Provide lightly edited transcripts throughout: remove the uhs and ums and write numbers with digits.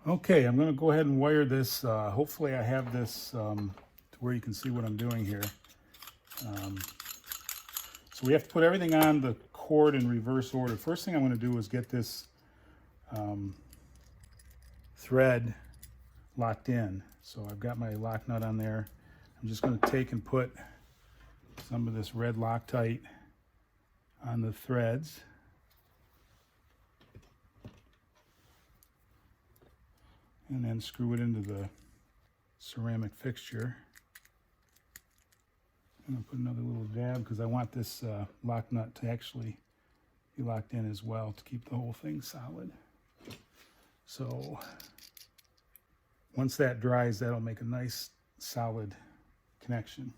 Okay, I'm going to go ahead and wire this. Hopefully I have this to where you can see what I'm doing here. So we have to put everything on the cord in reverse order. First thing I'm going to do is get this thread locked in. So I've got my lock nut on there. I'm just going to take and put some of this red Loctite on the threads. And then screw it into the ceramic fixture. I'm going to put another little dab because I want this lock nut to actually be locked in as well to keep the whole thing solid. So once that dries, that'll make a nice solid connection.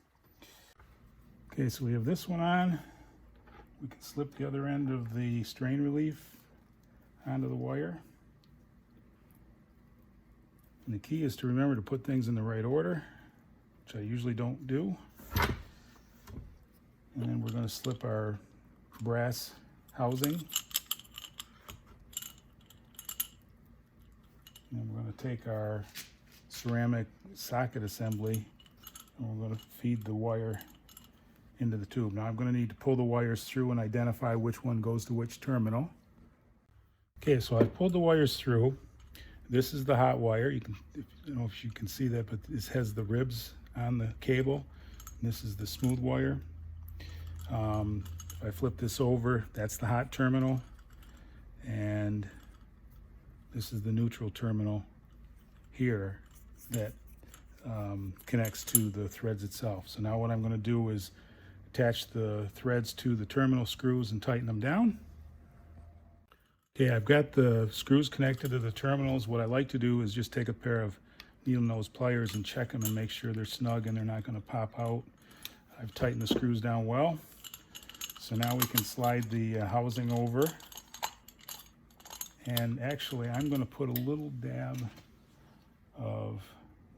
Okay, so we have this one on. We can slip the other end of the strain relief onto the wire. And the key is to remember to put things in the right order, which I usually don't do. And then we're going to slip our brass housing. And we're going to take our ceramic socket assembly and we're going to feed the wire into the tube. Now I'm going to need to pull the wires through and identify which one goes to which terminal. Okay, so I've pulled the wires through. This is the hot wire. I don't know if you can see that, but this has the ribs on the cable. This is the smooth wire. If I flip this over, that's the hot terminal. And this is the neutral terminal here that connects to the threads itself. So now what I'm going to do is attach the threads to the terminal screws and tighten them down. Okay, I've got the screws connected to the terminals. What I like to do is just take a pair of needle nose pliers and check them and make sure they're snug and they're not going to pop out. I've tightened the screws down well. So now we can slide the housing over. And actually, I'm going to put a little dab of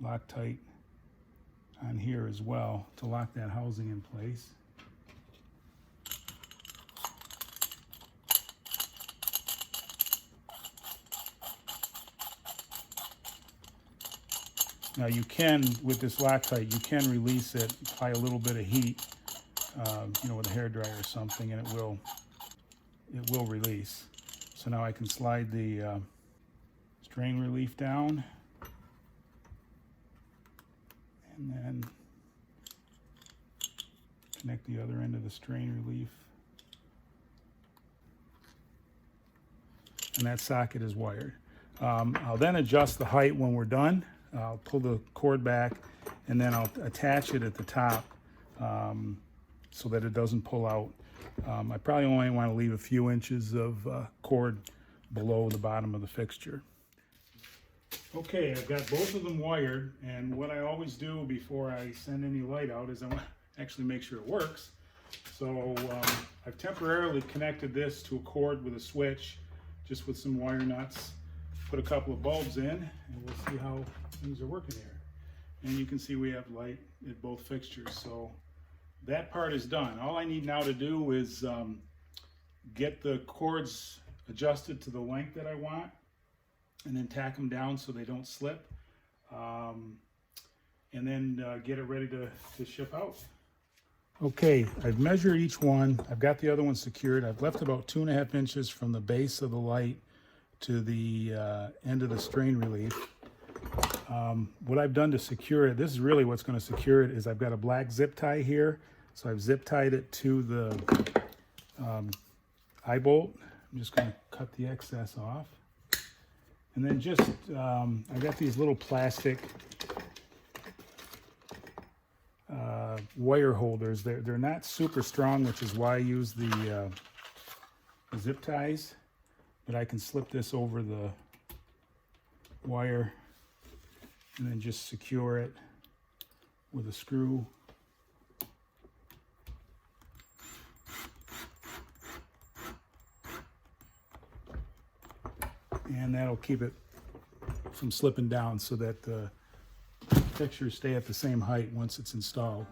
Loctite on here as well to lock that housing in place. Now you can, with this Loctite, you can release it, apply a little bit of heat, with a hairdryer or something, and it will release. So now I can slide the strain relief down, and then connect the other end of the strain relief. And that socket is wired. I'll then adjust the height when we're done. I'll pull the cord back and then I'll attach it at the top so that it doesn't pull out. I probably only want to leave a few inches of cord below the bottom of the fixture. Okay, I've got both of them wired, and what I always do before I send any light out is I want to actually make sure it works. So I've temporarily connected this to a cord with a switch, just with some wire nuts. Put a couple of bulbs in, and we'll see how things are working here. And you can see we have light at both fixtures, so that part is done. All I need now to do is get the cords adjusted to the length that I want, and then tack them down so they don't slip, and then get it ready to ship out. Okay, I've measured each one. I've got the other one secured. I've left about 2.5 inches from the base of the light to the end of the strain relief. What I've done to secure it, this is really what's going to secure it, is I've got a black zip tie here. So I've zip tied it to the eye bolt. I'm just going to cut the excess off. And then just, I got these little plastic wire holders. They're not super strong, which is why I use the zip ties. But I can slip this over the wire and then just secure it with a screw. And that'll keep it from slipping down so that the fixtures stay at the same height once it's installed.